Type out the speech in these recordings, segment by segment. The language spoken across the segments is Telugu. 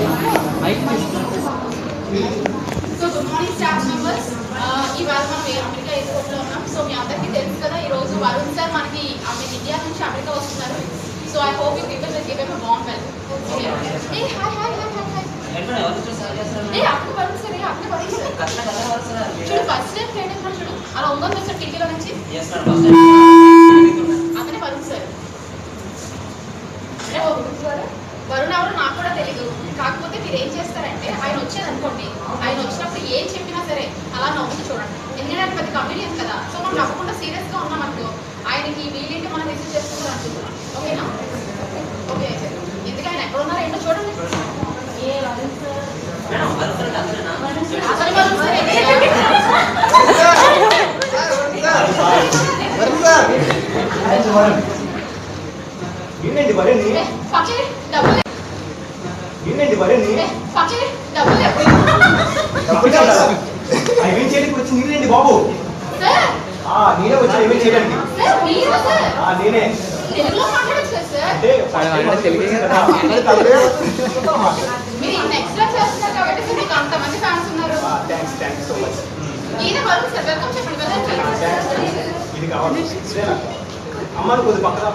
So good morning staff members. ఇవాళ మనం అమెరికా ఎయిర్పోర్ట్లో ఉన్నాం. సో మీ అందరికీ తెలుసు కదా, ఈరోజు వరుణ్ సార్ మనకి ఇండియా నుంచి అమెరికా వస్తున్నారు. So I hope you people will give him a warm welcome. ఏ హాయ్ హాయ్ హాయ్ హాయ్ ఏ అప్పుడు వరుణ్ సార్, ఏ అప్పుడు వరుణ్ సార్ చూడు, ఫస్ట్ టైం ఫ్రెండ్ ఉన్నాడు చూడు, అలా ఉందని సార్ టీవీలో నుంచి అతనే వరుణ్ సార్. వరుణ్ ఎవరు నాకు కూడా తెలీదు. కాకపోతే మీరు ఏం చేస్తారంటే, ఆయన వచ్చేది అనుకోండి, ఆయన వచ్చినప్పుడు ఏం చెప్పినా సరే అలా నవ్వుతూ చూడండి. ఎందుకంటే ఆయన పెద్ద కమిడియన్ కదా. సో మనం నవ్వకుండా సీరియస్గా ఉన్నాం అనుకో, ఆయనకి వీళ్ళేంటి మనం రిసీవ్ చేసుకుంటాం అనుకుంటున్నాం. ఓకేనా? ఓకే. ఎందుకు ఆయన ఎక్కడ ఉన్నారో ఏంటో చూడండి. నీళ్ళండి బాబు, నేనే వచ్చి ఏమేమి చేయడానికి. నేనే ఇది కావాలి. అమ్మాను కొద్ది పక్కన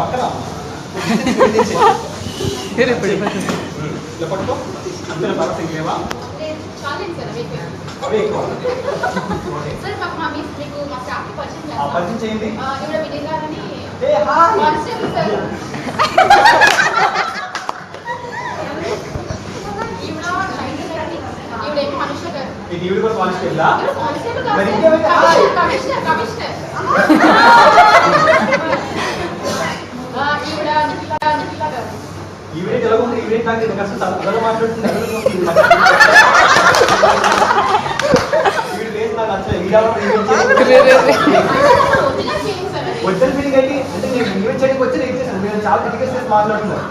పక్కన పట్టుకో. అంతే పర్వతం ఇంకేవా పరిచయం చేయండి. ఈవిడ కూడా కానిస్టేబులా? ఈవిడే తెలగకుండా ఈవిడే నాకు కష్టం తగ్గ మాట్లాడుతుంది. ఈవిడ లేదు నాకు వచ్చిన ఫీలింగ్ ఏంటి అంటే, నేను ఈవెంట్ చేయడానికి వచ్చి నేను ఇచ్చేసాను. మీరు చాలా క్రిటికల్ చేసి మాట్లాడుతున్నారు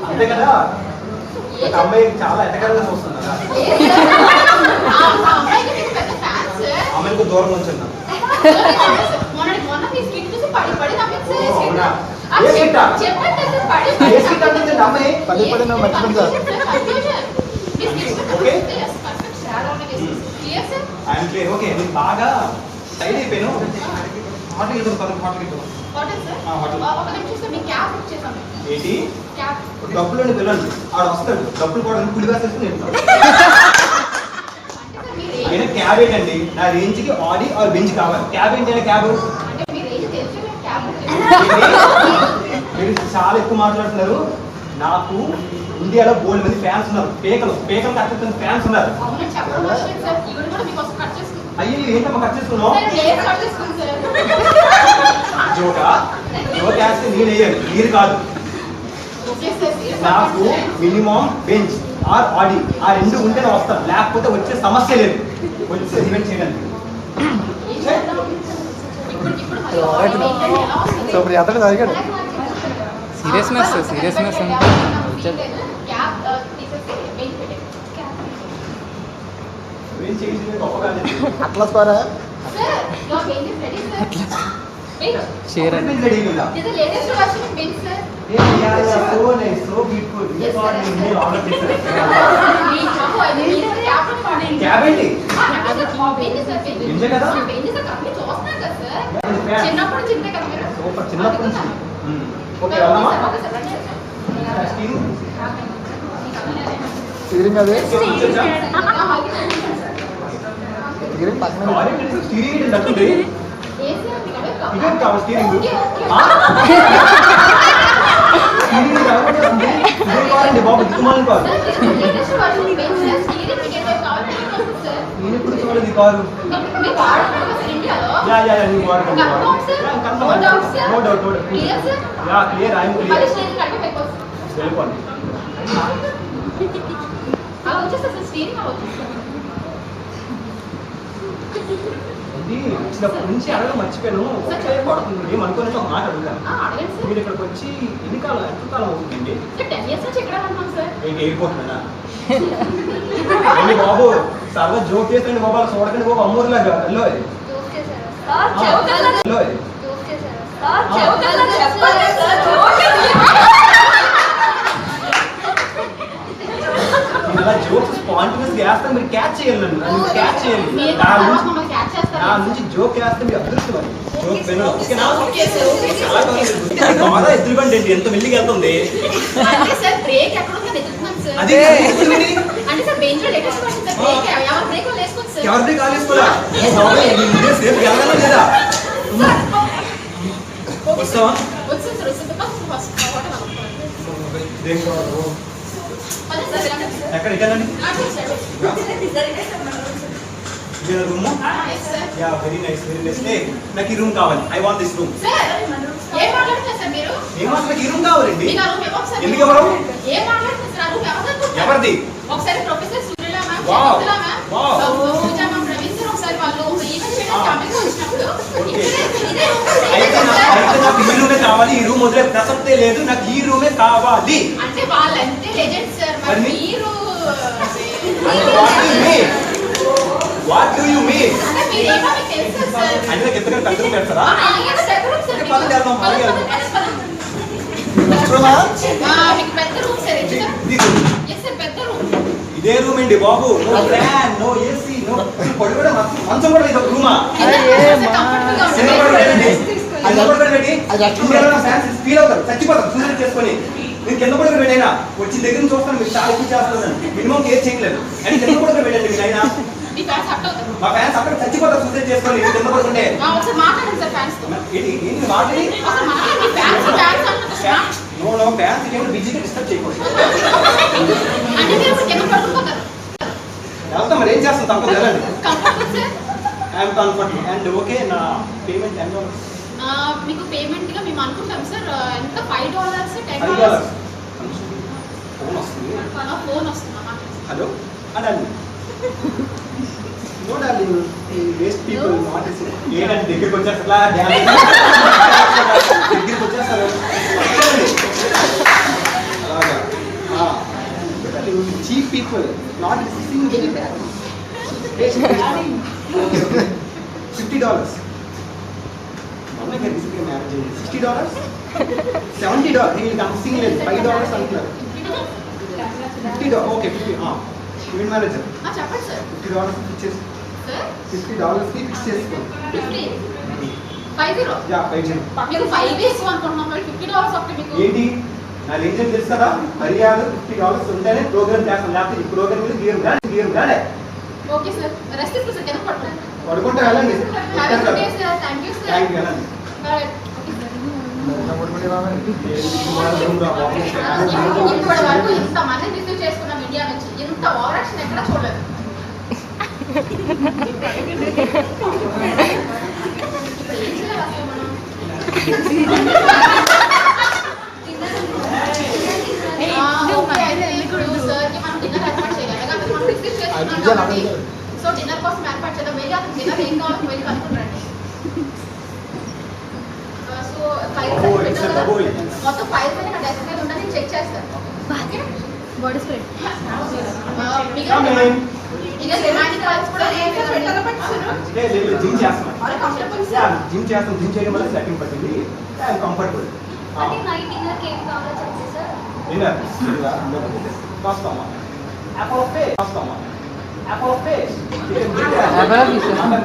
అంతే కదా. ఒక అమ్మాయి చాలా ఎటకరంగా చూస్తున్నారు. అమ్మాయికి దూరం ఉంచున్నా. ఓకే, నేను బాగా టైడ్ అయిపోయాను. ఏంటి డబ్బులు పిల్లలు ఆడ వస్తాడు, డబ్బులు కూడా పులిగా చేసుకుని అయినా క్యాబ్ ఏంటండి, నా రేంజ్ కి ఆడి ఆర్ బెంచ్ కావాలి. క్యాబ్ ఏంటి? క్యాబ్ మీరు చాలా ఎక్కువ మాట్లాడుతున్నారు. నాకు ఇండియాలో బోల్డ్ మంది ఫ్యాన్స్ ఉన్నారు. పేకలు కట్టిన ఫ్యాన్స్ ఉన్నారు. అయ్యో ఏంటమ్మా కట్ చేసుకున్నావు? జోకా వేస్తే నేను వేయాలి, మీరు కాదు. నాకు మినిమం బెంచ్ ఆర్ ఆడి ఆ రెండు ఉంటేనే వస్తాను, లేకపోతే వచ్చే సమస్య లేదు. వచ్చే ఈవెంట్ చేయడానికి సీరియస్నెస్ అట్లా స్కోరా చిన్నప్పుడు స్టీరింగ్ అదే స్టీరింగ్ పక్కన స్టీరింగ్ అంటే ఇదే కావాలి. స్టీరింగ్ కావాలండి బాబు, దిక్కుమాలని కాదు. నేను ఎప్పుడు చూడలేదు ఈ కారు. Clear I'm clear. వెళ్ళిపోండి. వచ్చినప్పటి నుంచి అడగడం మర్చిపోయాను. ఒకసారి పడుతుంది ఏమనుకోని ఒక మాట అడుగుతాను. మీరు ఇక్కడికి వచ్చి ఎంత కాలం అవుతుందండి? ఎయిర్పోర్ట్ కదా బాబు, సర్వ జోక్ చేసండి బాబు, అలా చూడకండి బాబు, అమ్మూరులాగా. హలో చేస్తాను, మీరు క్యాచ్ చేయాలి నన్ను, నన్ను క్యాచ్ చేయాలి. మీరు నా తర్వాత నుంచి- మమ్మల్ని catch చేస్తారు. నా నుంచి జోక్ వేస్తే మీరు అదృష్టం అది. జోక్ వినరు. ఓకేనా? Okay sir, okay sir. చాలా బాగా ఎదురుబండి అండి, ఎంత మెల్లిగా వెళ్తుంది. అంటే సార్ బ్రేక్ ఎక్కడ ఉందో ఎదుగుతున్నాం సార్. అది ఎదురుబండి. అంటే సార్ బెంచ్ లో లేటెస్ట్ వచ్చింది సార్. బ్రేక్ ఎవరు బ్రేక్ వాళ్ళు వేసుకోవచ్చు సార్. ఎవరిది కాల్ వేసుకోరా? సేఫ్ వెళ్ళగలం లేదా? వస్తావా? వచ్చింది సార్, వచ్చింది సార్. ఫస్ట్ హోటల్ దేనికి కావాలి? పదండి సార్, వెళ్ళండి సార్. ఎక్కడ ఎక్కడండి? అటు సార్. ఇదే room? Yes, sir. Yeah, very nice, very nice. నాకు ఈ రూమ్ కావాలి. I want this room. Sir, ఏం మాట్లాడుతున్నారు సార్ మీరు? ఏం మాత్రం ఈ రూమ్ కావాలండి? మీకు ఆ రూమ్ ఇవ్వం సార్. ఎందుకు ఇవ్వరు? ఏం మాట్లాడుతున్నారు సార్? ఆ రూమ్ ఎవరు అనుకుంటున్నారు? ఎవరిది? ఒకసారి ప్రొఫెసర్ సూర్యలా మ్యామ్, Wow. చంద్రలా ma'am, Wow. Pooja ma'am, Ravindra sir ఒకసారి వాళ్ళు ఈవెంట్ చేయడానికి అమెరికా వచ్చినప్పుడు Okay. ఇదే రూమ్ అయితే నాకు ఈ రూమే కావాలి. ఈ రూమ్ వదిలే ప్రసక్తే లేదు. నాకు ఈ రూమే కావాలి. అంటే వాళ్ళంటే లెజెండ్ సార్. మరి మరి మీరు వాట్ డూ యూ మీన్? అంటే మీరేమో మీకు తెలుసు సార్. అంటే నాకు ఎంతగా పెద్దలు పెడతారా? ఏదో పెద్ద రూమ్ సార్. అంటే పదండి, వెళ్దాం, పదండి, పదండి. పదండి, పదండి. మీకు పెద్ద రూమ్ సార్. ఇది రూమ్. ఎస్ సార్, పెద్ద రూమ్. ఇదే రూమ్ అండి బాబు. No fan, no AC, no పడుకోవడం మంచం కూడా ఇది ఒక రూమా? కంఫర్టబుల్ గా చిన్న ఉంటుంది. పడుకోబెట్టండి. అది కింద పడుకోబెట్టి అది అట్లా ఇండియాలో ఫ్యాన్స్ ఫీల్ అవుతారు, చచ్చిపోతారు సూసైడ్ చేసుకొని. నేను కింద పడుకోబెట్టైనా వచ్చి దగ్గర నుంచి చూస్తాను, మీరు చాలా ఎక్కువ చేస్తున్నాను. మినిమం కేర్ చేయలేదు అని కింద పడుకోబెట్టండి. మీరు అయినా మీ ఫ్యాన్స్ అట్ అవుతారు. మా ఫ్యాన్స్ అక్కడ చచ్చిపోతారు సూసైడ్ చేసుకొని మీరు కింద పడుకుంటే. ఒకసారి మాట్లాడండి సార్ ఫ్యాన్స్ తో. ఏంటి మాట్లాడి? ఒకసారి మాట్లాడండి. మీ ఫ్యాన్స్ ఫ్యాన్స్ అంటున్నారు. నో నో, ఫ్యాన్స్ ఏంటో బిజీగా డిస్టర్బ్ చేయకూడదు. అంటే మీరు ఇప్పుడు కింద పడుకుంటారు. వెళ్తాం, మరి ఏం చేస్తాం, తప్పదు వెళ్ళండి. Comfortable sir. I'm comfortable and okay. నా పేమెంట్ ఎంత? మీకు పేమెంట్ గా మేము అనుకుంటాం సార్. ఎంత $5 $10? $5. ఫోన్ వస్తుంది. ఫోన్ వస్తుందా? హలో అనండి. చూడాలి ఈ వేస్ట్ పీపుల్ నాట్ ఏంటంటే దగ్గరికి వచ్చేస్తా దగ్గరికి వచ్చేస్తారు అలాగా చీప్ పీపుల్ నాట్ $50. మొన్న రీసెంట్గా మ్యారేజ్ అయింది. $60 $70 వీళ్ళు కంసింగ్ లేదు. $5 అంటున్నారు. $50 ఓకే. 50 ఈవెంట్ మేనేజర్ చెప్పండి సార్. $50 ఫిక్స్ చేసి సార్ $50 ఫిక్స్ చేసుకోండి. 50 50 యా 5 మీకు 5 డేస్ అనుకుంటున్నాం. మరి $50 ఒకటి మీకు ఏంటి నా రేంజ్ తెలుసు కదా. మర్యాద $50 ఉంటేనే ప్రోగ్రామ్ చేస్తాం. లేకపోతే ఈ ప్రోగ్రామ్ మీద గేమ్ రాలే. Okay sir. రెస్ట్ తీసుకో సార్. కింద పడుకోండి. పడుకుంటే వెళ్ళండి. Have a good day sir. Thank you sir. Thank you వెళ్ళండి. ఇప్పటి వరకు ఇంత మంది రిసీవ్ చేసుకున్నాం ఇండియా నుంచి. ఇంత ఓవర్ యాక్షన్ ఎక్కడ చూడలేదు. ఏం చేయాలి అసలు మనం? ఓకే, అయితే ఇప్పుడు సార్కి మనం డిన్నర్ ఏర్పాటు చేయాలి. కాబట్టి మనం రిసీవ్ చేసుకున్నాం కాబట్టి సో డిన్నర్ కోసం ఏర్పాటు చేద్దాం. వెళ్ళి అతను డిన్నర్ ఏం కావాలో వెళ్ళి కనుక్కుంటారండి. సో ఫైల్స్ పెట్టారు కదా, మొత్తం ఫైల్స్ అన్ని నా డెస్క్ మీద ఉంటే నేను చెక్ చేస్తాను. బాడీ స్ప్రే ఇక రిమైనింగ్ ఫైల్స్ కూడా జిమ్ చేస్తున్నాను. జిమ్ చేస్తాం. జిమ్ చేయడం వల్ల సెట్టింగ్ పట్టింది. I'm comfortable. డిన్నర్ వస్తామా? యాపిల్ ఆఫ్ ఫేస్ వస్తామా? Apple of face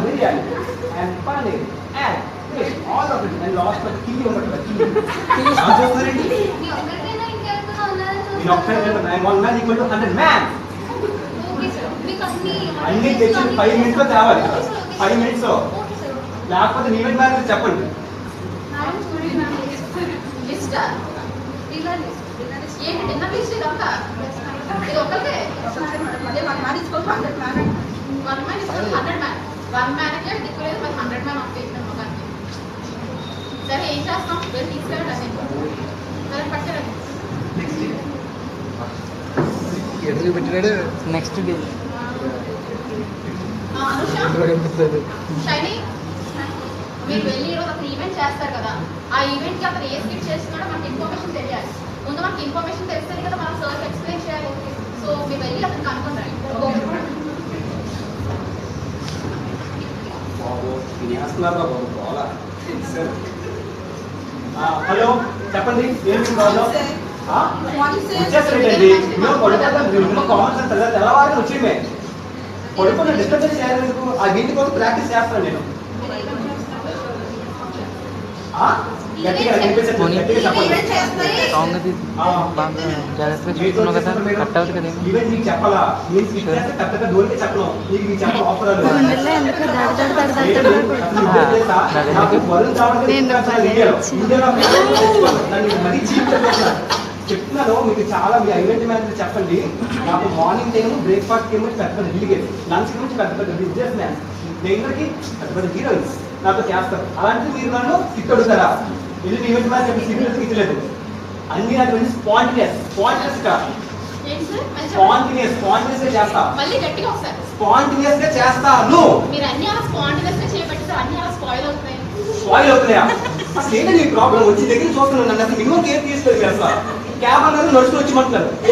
biryani and paneer and fish, all of it. And last but key ఉండదు. చూస్తారండి. నేను ఒక్కడే 1 man equal to 100 man. అన్ని తెచ్చి 5 minutes లో తేవాలి. 5 minutes లో లేకపోతే ఈవెంట్ మేనేజర్ చెప్పండి. ఏంటి డిన్నర్ లిస్ట్ ఇదంతా? ఇది ఒకటే. One man is 100 man. 1 మ్యాన్కే దిక్కులేదు. మరి 100 మ్యాన్ ఒక మొగానికి. సరే ఏం చేస్తాం? వెళ్ళి తీసుకెళ్ళండి. సరే పట్టరండి. నెక్స్ట్ డే అనుష షైనీ మీరు వెళ్ళి ఈరోజు అతను ఈవెంట్ చేస్తారు కదా, ఆ ఈవెంట్కి అతను ఏ స్కిప్ చేస్తున్నాడో మనకి ఇన్ఫర్మేషన్ తెలియాలి. ముందు మనకి ఇన్ఫర్మేషన్ తెలిస్తేనే కదా మనం సార్కి ఎక్స్ప్లెయిన్ చేయాలి. సో మీరు వెళ్ళి అతను కనుక్కుంటారు. హలో చెప్పండి. ఏం కావాలో వచ్చేసరేంటండి. కామన్ సెన్స్ తెల్లవారు వచ్చిందే పడుకున్న డిస్టర్బెన్స్ చేయాలనుకో ఆ వీటి కోసం ప్రాక్టీస్ చేస్తాను నేను. గట్టిగా వినిపించట్లేదు, గట్టిగా చెప్పండి. ఈవెన్ నీకు చెప్పాలా, నేను స్కిప్ చేస్తే కరెక్ట్గా దూరికే చెప్పను, నీకు నీకు చెప్పడం అవసరాలు నాకు వరుణ్ కావాలి నన్ను మరీ చీప్ చెప్తున్నాను. మీకు చాలా మీ ఈవెంట్ మేనేజర్ చెప్పండి, నాకు మార్నింగ్ టైం బ్రేక్ఫాస్ట్ ఏమో పెద్ద పెద్ద డీలిగేట్, లంచ్ నుంచి పెద్ద పెద్ద బిజినెస్ మ్యాన్, డిన్నర్కి పెద్ద పెద్ద హీరోయిన్స్ నాతో చేస్తారు. అలాంటిది మీరు నన్ను కిట్ అడుగుతారా? ఇది ఈవెంట్ మేనేజర్ సిగ్నల్స్ ఇచ్చలేదు. అన్ని అటువంటి స్పాంటినియస్ గా చేస్తా, స్పాంటినియస్ గా చేస్తాను. స్పాయిల్ అవుతున్నాయా? అసలు ఏంటంటే మీ ప్రాబ్లం? వచ్చి దగ్గర చూస్తున్నాను, నన్ను అసలు మినిమం కేర్ తీసుకోలేదు అసలు. క్యాబ్ అన్నారు, నడుచుకుని వచ్చి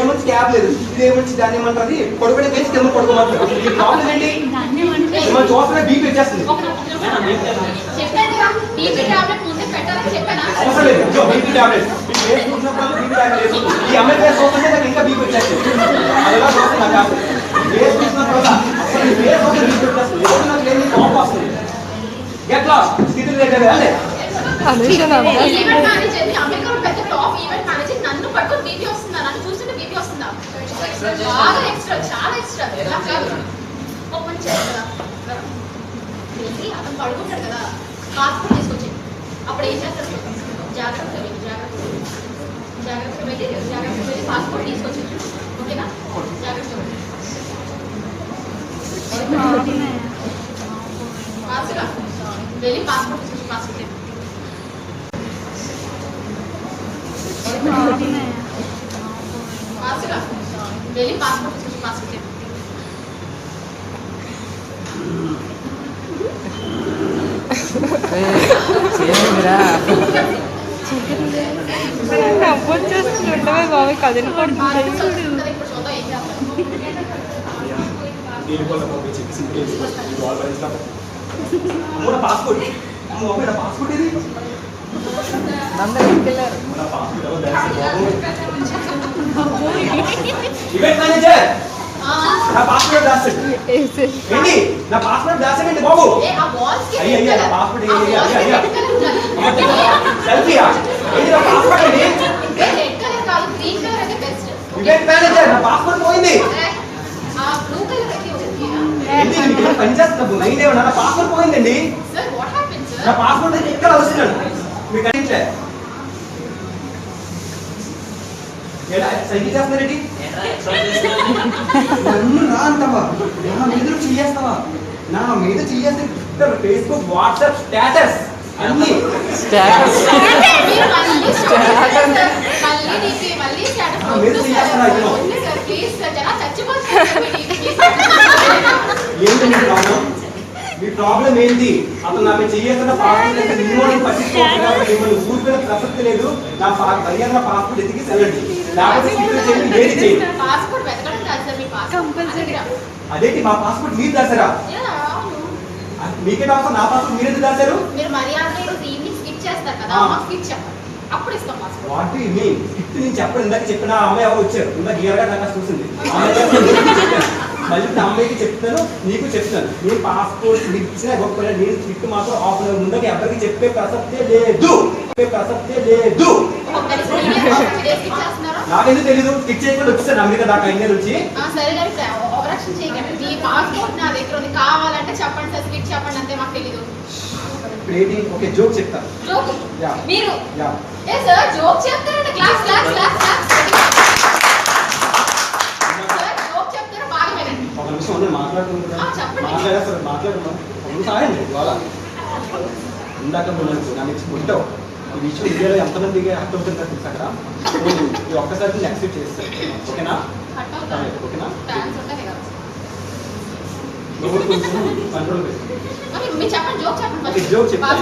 ఏమొచ్చి క్యాబ్ లేదు, ఇది ఏమొచ్చి దాన్ని ఏమంటారు, పడుకునే కేసు కింద పడుకోమంటారు. మీ ప్రాబ్లం ఏంటి? మిమ్మల్ని చూస్తున్నా బీపీ వచ్చేస్తుంది. అవసరం లేదు, బీపీ టాబ్లెట్ ఈ అమ్మాయి పేరు చూస్తుంటే నాకు ఇంకా బీపీ వచ్చేస్తుంది. అలా చూస్తే నాకు కాదు పేరు చూసిన తర్వాత అసలు పేరు చూస్తే బీపీ వచ్చేస్తుంది. ఎవరు నాకు లేని కోపం వస్తుంది. ఎట్లా స్థితులు లేదు అదే అతను పడుకుంటాడు కదా, పాస్పోర్ట్ తీసుకొచ్చి అప్పుడు ఏం చేస్తారు? జాగ్రత్తగా వెళ్ళి పాస్పోర్ట్ తీసుకొచ్చి, ఓకేనా? జాగ్రత్తగా వెళ్ళి పాస్పోర్ట్ తీసుకొచ్చి, పాస్పోర్ట్ వెళ్ళి పాస్పోర్ట్ తీసుకొచ్చి, పాస్పోర్ట్ వచ్చేస్తుండవే బాబు కదిలి పడుతుంది. పాస్పోర్ట్ పాస్పోర్ట్ ఇది ఈవెంట్ మేనేజర్ నా పాస్పోర్ట్ దాస్తాడు ఏంటి? నా పాస్పోర్ట్ దాస్తాడండి బాబు. అయ్యా నా పాస్పోర్ట్ సెల్ఫీయా? ఏంటి నా పాస్పోర్ట్ అండి? ఈవెంట్ మేనేజర్ నా పాస్పోర్ట్ పోయింది. పనిచేస్తున్నా మైండ్ ఏమన్నా? నా పాస్పోర్ట్ పోయిందండి. నా పాస్పోర్ట్ ఎక్కడ వస్తున్నాడు మీకు అడిగితే సైకిల్ చేస్తున్నారండి. నన్ను రా అంటావా? నా మీద చెయ్యేస్తావా? నా మీద చెయ్యేస్తే ఫేస్బుక్ వాట్సాప్ స్టేటస్ అన్ని మీ ప్రాబ్లం ఏంటి? అతను నా మీద చెయ్యేస్తున్న పాస్పోర్ట్ మినిమం పట్టించుకోవాలి. మిమ్మల్ని ఊరి మీద ప్రసక్తి లేదు. నా మర్యాద పాస్పోర్ట్ ఎదిగి సెలండి, లేకపోతే ఏది చేయండి. అదేంటి మా పాస్పోర్ట్ మీరు దాచారా? మీకే అవసరం, నా పాస్పోర్ట్ మీరు ఎందుకు దాచారు? What you mean? స్కిట్ నేను చెప్పను. ఇందాక చెప్పిన అమ్మాయి ఎవరు వచ్చారు? ఇందాక క్లియర్గా నాకు చూసింది. మళ్ళీ నా అమ్మాయికి చెప్తాను, నీకు చెప్తాను. నేను పాస్పోర్ట్ ఇచ్చిన గొప్ప నేను స్కిట్ మాత్రం ఆఫ్ ముందుకు ఎవరికి చెప్పే ప్రసక్తే లేదు. నాకెందుకు తెలీదు? స్కిట్ చేయకుండా వచ్చేసాను అమెరికా దాకా ఇండియా నుంచి. కావాలంటే చెప్పండి సార్, స్కిట్ చెప్పండి అంతే, మాకు తెలీదు. ఓకే జోక్ చెప్తాను. మీరు సార్ జోక్ చెప్తారంటే class class class class joke చెప్తారు, బాగా వినండి. ఒక నిమిషం అందరూ మాట్లాడుకుంటున్నాను. మాట్లాడుతున్నాను ఇవాళ ఇందాక నన్ను కొట్టావు. ఈ విషయం ఇండియాలో ఎంతమందికి హట్ అవుతుంది తెలుసు అక్కడ. ఈ ఒక్కసారి యాక్సెప్ట్ చేస్తాను. ఓకేనా? ఓకేనా? కంట్రోల్ చెప్పండి, జోక్ చెప్పండి. జోక్ చెప్పండి.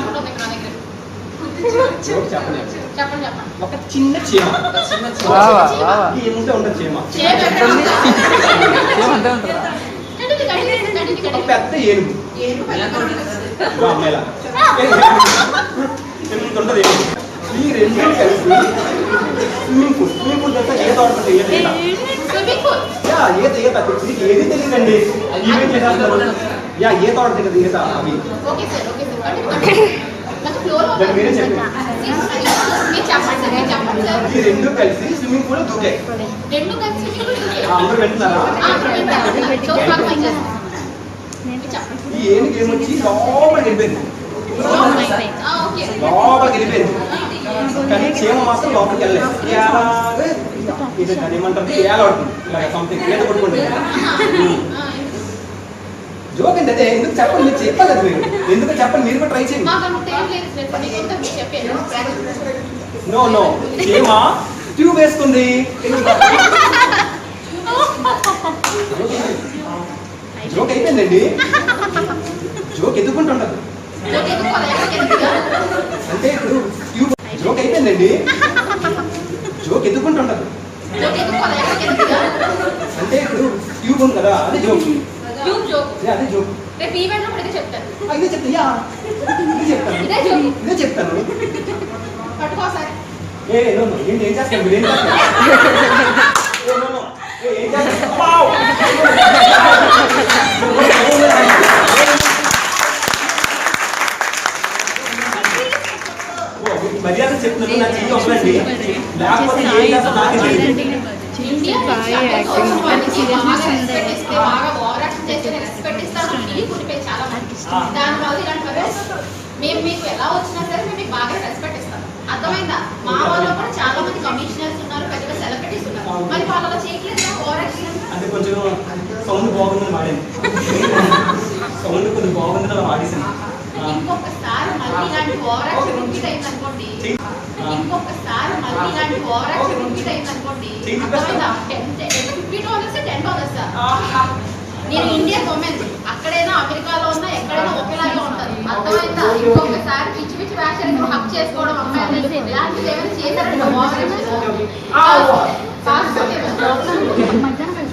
జోక్ చెప్పండి. చెప్పండి. ఒక చిన్న చీమ ఏముంటే ఉండదు. చీమ ఒక పెద్ద ఏనుగు అమ్మాయిలా ఏముంటుంటది. ఈ రెండు కలిసి స్విమ్మింగ్ పూల్ తెలుసా? ఈత ఆడుతుంది, ఈత ఈత. Swimming pool. యా ఈత ఈత మీకు ఏది తెలియదండి. ఈవెంట్ చేసేస్తారు. యా ఈత ఆడుతుంది కదా ఈత అవి. Okay sir, okay sir. నాకు ఫ్లోర్ దాన్ని మీరే చెప్పండి. మీరు చెప్పండి సార్, మీరు చెప్పండి సార్. ఈ రెండు కలిసి స్విమ్మింగ్ పూల్ దూకాయి. రెండు కలిసి స్విమ్మింగ్ పూల్ దూకాయి. అందరూ వెళ్తున్నారా? సో నాకు మంచిది. చెప్పండి. ఈ ఏను గేమ్ వచ్చి లోపలికి వెళ్ళిపోయింది. ఓకే. లోపలికి వెళ్ళిపోయింది. కానీ చీమ మాత్రం లోపలికి వెళ్ళలేదు. ఇది దాన్ని ఏమంటారు? ఏలాడుతుంది ఇలా సంథింగ్ ఈత కొట్టుకుంటుంది. జోక్ ఏంటి అదే? ఎందుకు చెప్పండి, మీరు చెప్పలేదు. మీరు ఎందుకు చెప్పండి, మీరు కూడా ట్రై చేయండి. మాకు అంత ఏం లేదు సార్, మీకు ఎంత మీరు చెప్పాను. నో నో చీమ ట్యూబ్ వేసుకుంది. జోక్ అయిపోయిందండి. జోక్ ఎదుర్కొంటుండదు అంటే ఇప్పుడు ట్యూబ్ జోక్ అయిపోయిందండి. జోక్ ఎదుర్కొంటుండదు అంటే ఇప్పుడు ట్యూబ్ ఉంది కదా, అది జోక్. Tube joke. అదే జోక్. రేపు ఈవెంట్ లో కూడా ఇదే చెప్తాను. ఇదే చెప్తా. ఇదే చెప్తాను. పట్టుకో సార్. నో నో ఏంటి ఏం చేస్తాను? మీరు ఏం చేస్తారు? నో నో ఏం చేస్తారు? మర్యాద చెప్తున్నాను, నా చెయ్యి వదలండి. లేకపోతే ఏం చేస్తాను నాకే తెలియదు. ఇండియా వాళ్ళకి బాగా రెస్పెక్ట్ ఇస్తే, బాగా ఓవరాక్షన్ చేస్తే రెస్పెక్ట్ ఇస్తాను చాలా మంది. దానివల్ల ఇలాంటి మేము మీకు ఎలా వచ్చినా సరే మేము మీకు బాగా రెస్పెక్ట్ ఇస్తాం. అర్థమైందా? మా వాళ్ళు కూడా చాలా మంది కమిషనర్స్ ఉన్నారు, పెద్ద పెద్ద సెలబ్రిటీస్ ఉన్నారు. మరి వాళ్ళు అలా చేయట్లేదు ఓవరాక్షన్. అంటే కొంచెం సౌండ్ బాగుందని వాడాను. సౌండ్ కొంచెం బాగుందని అలా వాడేసాను. ఇంకొకసారి మళ్ళీ ఇలాంటి ఓవరాక్షన్ రిపీట్ అయింది అనుకోండి. ఇంకొకసారి మళ్ళీ ఇలాంటి ఓవరాక్షన్ రిపీట్ అయింది అనుకోండి. అర్థమైందా? $50 $10 సార్. నేను ఇండియన్ ఉమెన్, అక్కడైనా అమెరికాలో ఉన్నా ఎక్కడైనా ఒకేలాగా ఉంటారు. అర్థమైందా? ఇంకొకసారి పిచ్చి పిచ్చి వ్యాఖ్యలు హక్ చేసుకోవడం అమ్మాయి ఇలాంటివి ఏమైనా చేశారంటే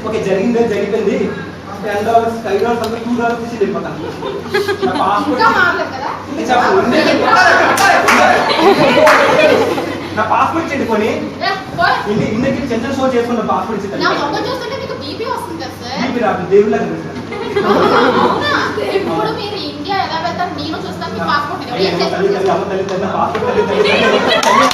ఓకే జరిగిందే జరిగింది. $10 $5 $2 తీసి వెళ్ళిపోతాను. ఇంకా మారలేదు కదా. నా పాస్పోర్ట్ చెట్టుకొని ఇండికి చిన్న షో చేసుకున్న పాస్పోర్ట్ నా మొక్క చూస్తుంటే మీకు బీపీ వస్తుంది కదా సార్. దేవుళ్ళ అవునా? ఇప్పుడు మీరు ఇండియా ఎలా వెళ్తారు? నేను చూస్తాను మీ పాస్పోర్ట్ పాస్పోర్ట్